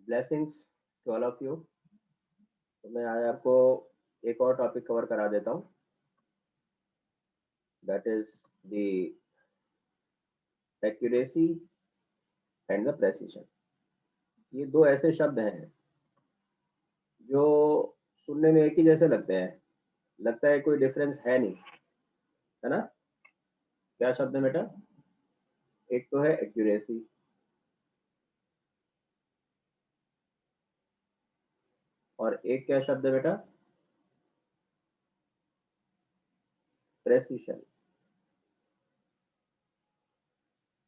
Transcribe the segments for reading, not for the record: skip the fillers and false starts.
Blessings to all of you. तो मैं आज आपको एक और टॉपिक कवर करा देता हूँ, that is the accuracy and the precision. ये दो ऐसे शब्द हैं जो सुनने में एक ही जैसे लगते हैं, लगता है कोई डिफरेंस है नहीं, है ना। क्या शब्द है बेटा? एक तो है एक्यूरेसी और एक क्या शब्द है बेटा? प्रेसिशन।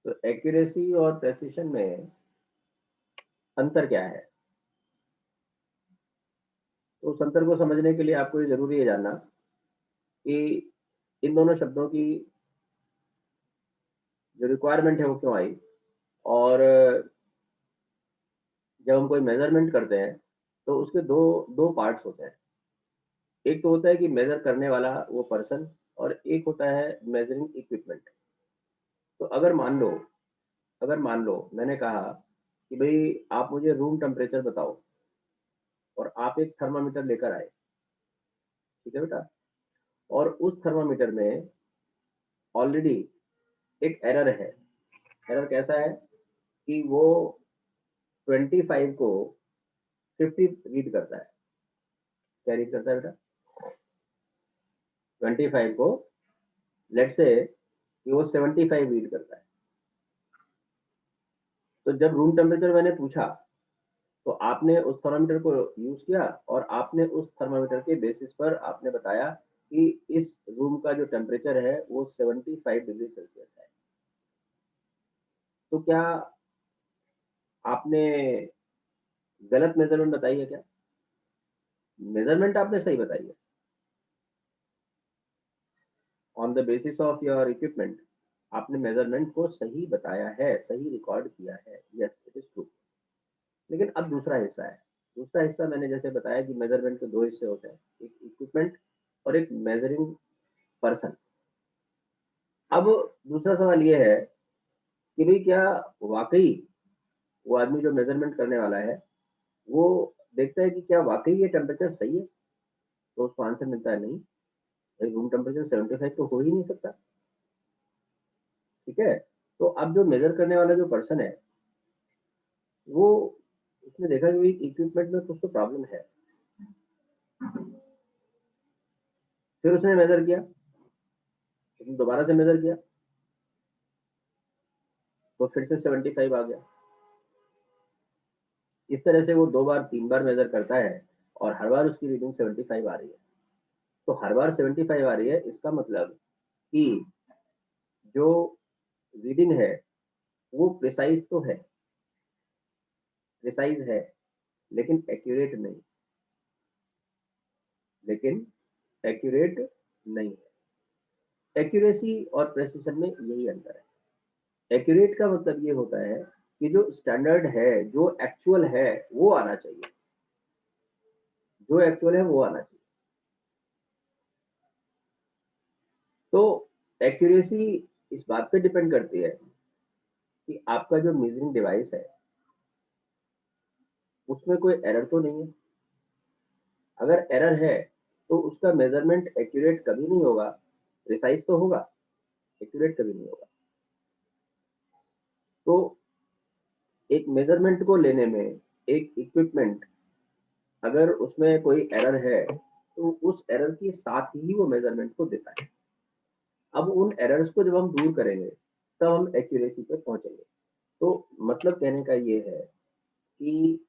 तो एक्यूरेसी और प्रेसिशन में अंतर क्या है? तो उस अंतर को समझने के लिए आपको ये जरूरी है जानना कि इन दोनों शब्दों की जो रिक्वायरमेंट है वो क्यों आई। और जब हम कोई मेजरमेंट करते हैं तो उसके दो दो पार्ट्स होते हैं। एक तो होता है कि मेजर करने वाला वो पर्सन, और एक होता है मेजरिंग इक्विपमेंट। तो अगर मान लो मैंने कहा कि भाई आप मुझे रूम टेम्परेचर बताओ, और आप एक थर्मामीटर लेकर आए, ठीक है बेटा। और उस थर्मामीटर में ऑलरेडी एक एरर है। एरर कैसा है कि वो 25 को 50 रीड करता है। क्या रीड करता है बेटा? 25 को लेट से कि वो 75 रीड करता है। तो जब रूम टेम्परेचर मैंने पूछा तो आपने उस थर्मामीटर को यूज किया, और आपने उस थर्मामीटर के बेसिस पर आपने बताया कि इस रूम का जो टेम्परेचर है वो 75 डिग्री सेल्सियस है। तो क्या आपने गलत मेजरमेंट बताई है क्या? मेजरमेंट आपने सही बताई है। On the basis of your equipment आपने मेजरमेंट को सही बताया है, सही रिकॉर्ड किया है, यस इट इज ट्रू। लेकिन अब दूसरा हिस्सा है। दूसरा हिस्सा मैंने जैसे बताया कि मेजरमेंट के दो हिस्से होते हैं, एक इक्विपमेंट और एक मेजरिंग पर्सन। अब दूसरा सवाल ये है कि भाई क्या वाकई वो आदमी जो मेजरमेंट करने वाला है वो देखता है कि क्या वाकई ये टेम्परेचर सही है? तो उसको आंसर मिलता है नहीं, भाई रूम टेम्परेचर 75 तो हो ही नहीं सकता। ठीक है। तो अब जो मेजर करने वाला जो पर्सन है वो, उसने देखा कि इक्विपमेंट में कुछ तो प्रॉब्लम है। फिर उसने मेजर किया, उसने दोबारा से मेजर किया, तो फिर से 75 आ गया। इस तरह से वो दो बार तीन बार मेजर करता है, और हर बार उसकी रीडिंग 75 आ रही है। तो हर बार 75 आ रही है, इसका मतलब कि जो रीडिंग है वो प्रिसाइज तो है, प्रिसाइज है, लेकिन एक्यूरेट नहीं, लेकिन एक्यूरेट नहीं है। एक्यूरेसी और प्रेसिशन में यही अंतर है। एक्यूरेट का मतलब ये होता है कि जो स्टैंडर्ड है, जो एक्चुअल है वो आना चाहिए, जो एक्चुअल है वो आना चाहिए। तो एक्यूरेसी इस बात पे डिपेंड करती है कि आपका जो मेजरिंग डिवाइस है उसमें कोई एरर तो नहीं है। अगर एरर है तो उसका मेजरमेंट एक्यूरेट कभी नहीं होगा। प्रिसाइज तो होगा, एक्यूरेट कभी नहीं होगा। तो एक मेजरमेंट को लेने में एक इक्विपमेंट, अगर उसमें कोई एरर है तो उस एरर के साथ ही वो मेजरमेंट को देता है। अब उन एरर्स को जब हम दूर करेंगे तब हम एक्यूरेसी पे पहुंचेंगे। तो मतलब कहने का ये है कि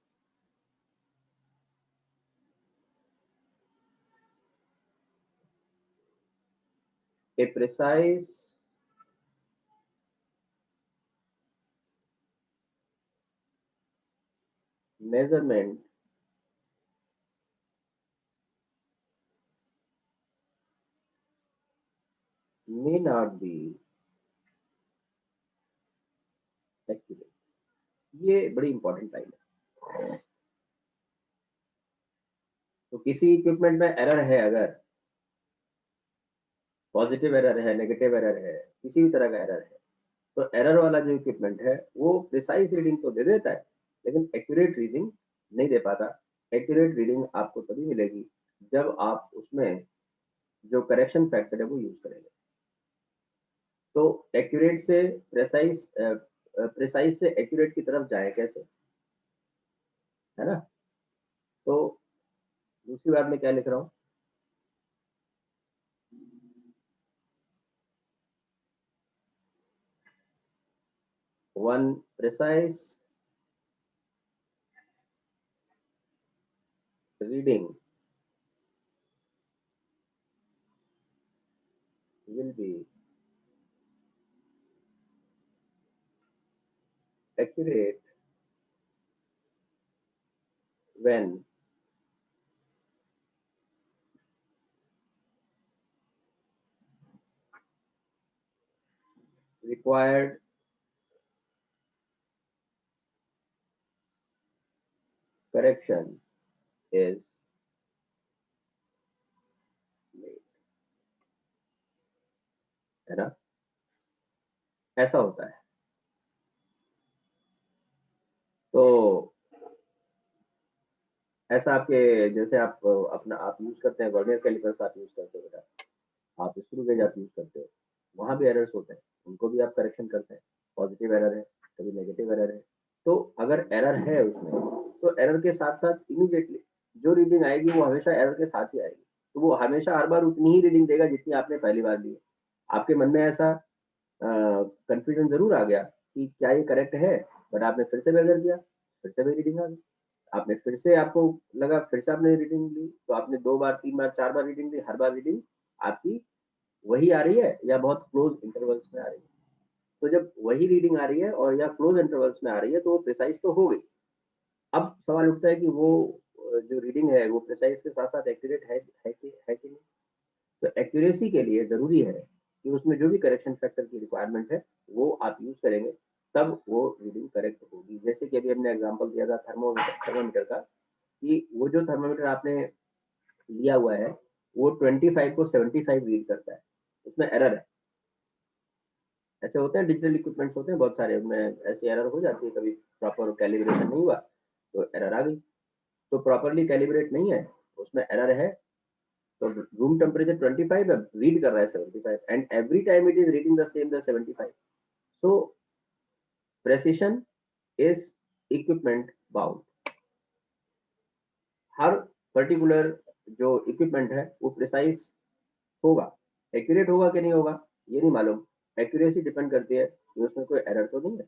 a precise measurement may not be accurate। ये बड़ी इंपॉर्टेंट लाइन है। तो किसी इक्विपमेंट में एरर है, अगर पॉजिटिव एरर है, नेगेटिव एरर है, किसी भी तरह का एरर है, तो एरर वाला जो इक्विपमेंट है वो प्रिसाइज रीडिंग तो दे देता है, लेकिन एक्यूरेट रीडिंग नहीं दे पाता। एक्यूरेट रीडिंग आपको तभी मिलेगी जब आप उसमें जो करेक्शन फैक्टर है वो यूज करेंगे। तो एक्यूरेट से प्रेसाइज, प्रिसाइज से एक्यूरेट की तरफ जाए कैसे, है ना। तो दूसरी बात मैं क्या लिख रहा हूँ, one precise reading will be accurate when required correction is made, है ना। ऐसा होता है। तो ऐसा आपके जैसे आप अपना आप यूज करते हैं वर्नियर कैलिपर्स, आप यूज करते हो बेटा, आप स्क्रू गेज आप यूज करते हो, वहां भी एरर्स होते हैं, उनको भी आप करेक्शन करते हैं। पॉजिटिव एरर है, कभी नेगेटिव एरर है। तो अगर एरर है उसमें, तो एरर के साथ साथ इमीडिएटली जो रीडिंग आएगी वो हमेशा एरर के साथ ही आएगी। तो वो हमेशा हर बार उतनी ही रीडिंग देगा जितनी आपने पहली बार ली है। आपके मन में ऐसा कंफ्यूजन जरूर आ गया कि क्या ये करेक्ट है, बट आपने फिर से मेजर किया, फिर से वही रीडिंग आ गई। आपने फिर से आपको लगा, फिर से आपने रीडिंग ली, तो आपने 2 बार 3 बार 4 बार रीडिंग ली, हर बार रीडिंग आपकी वही आ रही है या बहुत क्लोज इंटरवल्स में आ रही है। तो जब वही रीडिंग आ रही है और या क्लोज इंटरवल्स में आ रही है तो वो प्रिसाइज तो हो गई। अब सवाल उठता है कि वो जो रीडिंग है वो प्रिसाइज के साथ साथ एक्यूरेट है कि नहीं। तो एक्यूरेसी के लिए जरूरी है कि उसमें जो भी करेक्शन फैक्टर की रिक्वायरमेंट है वो आप यूज करेंगे, तब वो रीडिंग करेक्ट होगी। जैसे कि अभी हमने एग्जांपल दिया था थर्मोमीटर का, कि वो जो थर्मोमीटर आपने लिया हुआ है वो 25 को 75 रीड करता है, उसमें एरर है। ऐसे होते हैं, डिजिटल इक्विपमेंट्स होते हैं बहुत सारे, उनमें ऐसी एरर हो जाती है, कभी प्रॉपर कैलिब्रेशन नहीं हुआ तो एरर आ गई। तो प्रॉपरली कैलिब्रेट नहीं है, उसमें एरर है। तो रूम टेम्परेचर 25 है, रीड कर रहा है 75, and every time it is reading the same the 75। So precision is equipment bound. Her particular जो इक्विपमेंट है वो प्रिसाइज होगा। एक्यूरेट होगा कि नहीं होगा ये नहीं मालूम। एक्यूरेसी डिपेंड करती है कि उसमें कोई एरर तो नहीं है।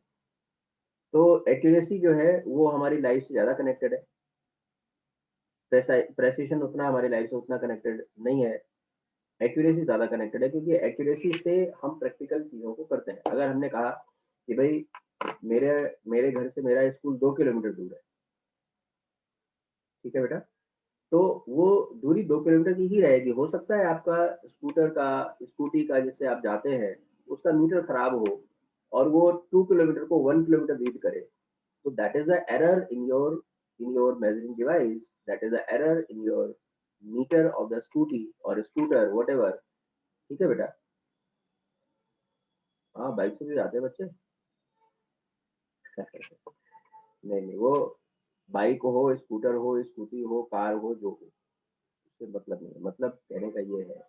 तो एक्यूरेसी जो है वो हमारी लाइफ से ज्यादा कनेक्टेड है। प्रेसिशन उतना हमारी लाइफ से उतना कनेक्टेड नहीं है। एक्यूरेसी ज्यादा कनेक्टेड है, क्योंकि एक्यूरेसी से हम प्रैक्टिकल चीजों को करते हैं। अगर हमने कहा कि भाई मेरे मेरे घर से मेरा स्कूल 2 किलोमीटर दूर है, ठीक है बेटा, तो वो दूरी 2 किलोमीटर की ही रहेगी। हो सकता है आपका स्कूटर का, स्कूटी का जिससे आप जाते हैं उसका मीटर खराब हो और वो 2 किलोमीटर को 1 किलोमीटर रीड करे, तो that is the error in your measuring device, that is the error in your meter of the scooty और स्कूटर वट एवर। ठीक है बेटा। हाँ, बाइक से भी जाते हैं बच्चे। नहीं नहीं, वो बाइक हो, स्कूटर हो, स्कूटी हो, कार हो, जो हो, उससे मतलब नहीं है। मतलब कहने का ये है,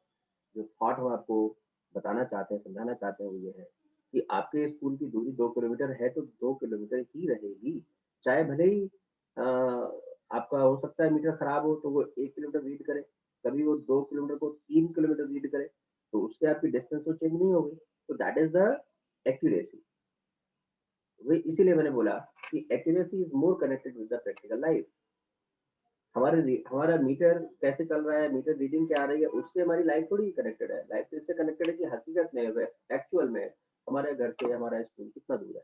जो थॉट हम आपको बताना चाहते हैं, समझाना चाहते हैं, वो ये है कि आपके स्कूल की दूरी 2 किलोमीटर है तो 2 किलोमीटर ही रहेगी। चाहे भले ही आपका हो सकता है मीटर खराब हो तो वो 1 किलोमीटर रीड करे, कभी वो 2 किलोमीटर को 3 किलोमीटर रीड करे, तो उससे आपकी डिस्टेंस तो चेंज नहीं होगी। तो दैट इज द एक्यूरेसी। वही इसीलिए मैंने बोला कि accuracy is more connected with the practical life. हमारा मीटर कैसे चल रहा है, मीटर रीडिंग क्या आ रही है, उससे हमारी लाइफ थोड़ी कनेक्टेड है। लाइफ तो इससे कनेक्टेड है कि हकीकत में, एक्चुअल में हमारे घर से हमारा स्कूल कितना दूर है।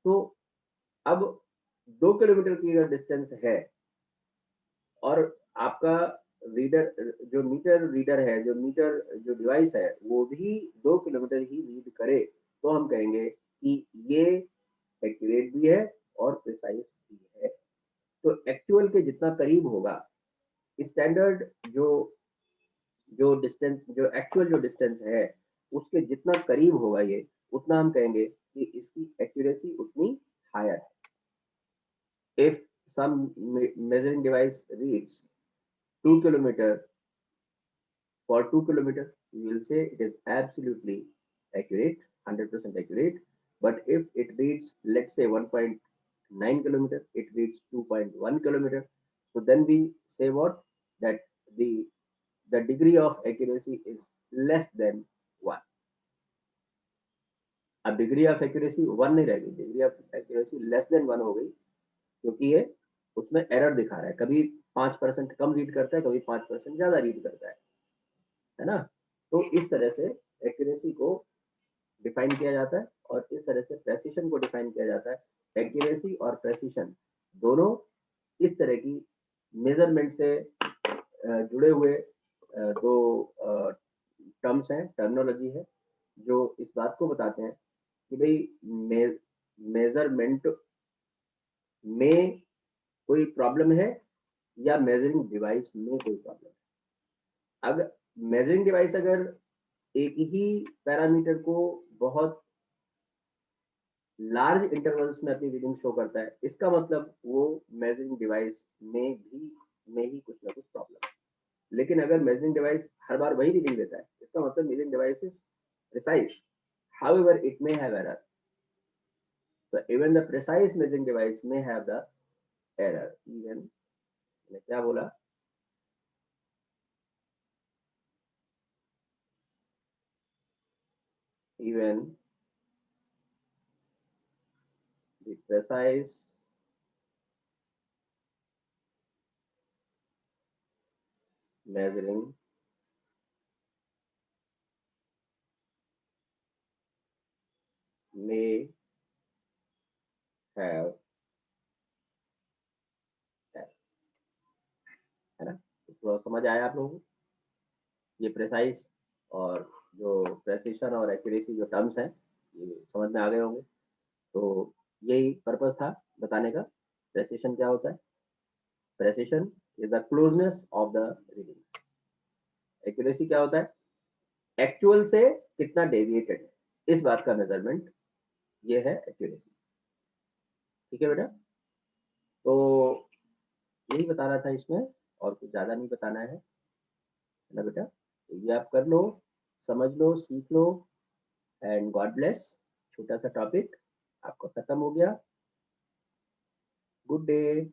तो अब 2 किलोमीटर की अगर डिस्टेंस है और आपका रीडर, जो मीटर रीडर है, जो मीटर जो डिवाइस है वो भी 2 किलोमीटर ही रीड करे, तो हम कहेंगे कि ये एक्यूरेट भी है और प्रिसाइज भी है। तो एक्चुअल के जितना करीब होगा, स्टैंडर्ड जो जो डिस्टेंस, जो एक्चुअल जो डिस्टेंस है उसके जितना करीब होगा ये, उतना हम कहेंगे कि इसकी एक्यूरेसी उतनी हायर है। if some measuring device reads 2 kilometer for 2 kilometer, you will say it is absolutely accurate, 100% accurate. But if it reads, let's say 1.9 kilometer, it reads 2.1 kilometer. So then we say what? That the the degree of accuracy is less than 1. अब degree of accuracy 1 नहीं रहेगी, degree of accuracy less than 1 हो गई, क्योंकि ये उसमें error दिखा रहा है, कभी 5% कम रीड करता है, कभी 5% ज्यादा रीड करता है ना। तो इस तरह से एक्यूरेसी को डिफाइन किया जाता है और इस तरह से प्रेसिशन को डिफाइन किया जाता है। एक्यूरेसी और प्रेसिशन दोनों इस तरह की मेजरमेंट से जुड़े हुए दो टर्म्स हैं, टर्मिनोलॉजी है, जो इस बात को बताते हैं कि भाई मेजरमेंट में कोई प्रॉब्लम है या मेजरिंग डिवाइस में कोई प्रॉब्लम है। अगर मेजरिंग डिवाइस अगर एक ही पैरामीटर को बहुत लार्ज इंटरवल्स में अपनी रीडिंग शो करता है, इसका मतलब वो मेजरिंग डिवाइस में ही कुछ ना कुछ प्रॉब्लम है। लेकिन अगर मेजरिंग डिवाइस हर बार वही रीडिंग देता है, इसका मतलब measuring device is precise, however it may have error. So even the precise measuring device may have the error. Even मैंने क्या बोला, even the precise measuring may have error, है ना। तो थोड़ा समझ आया आप लोगों को, ये प्रेसाइज और जो प्रेसिशन और एक्यूरेसी जो टर्म्स हैं, ये समझ में आ गए होंगे। तो यही पर्पस था बताने का। प्रेसिशन क्या होता है? Precision is the closeness of the reading. Accuracy क्या होता है? एक्चुअल से कितना डेविएटेड है, इस बात का मेजरमेंट ये है एक्यूरेसी। ठीक है बेटा, तो यही बता रहा था इसमें, और कुछ ज्यादा नहीं बताना है ना बेटा। तो ये आप कर लो, समझ लो, सीख लो, एंड गॉड ब्लेस। छोटा सा टॉपिक आपका खत्म हो गया। Good day.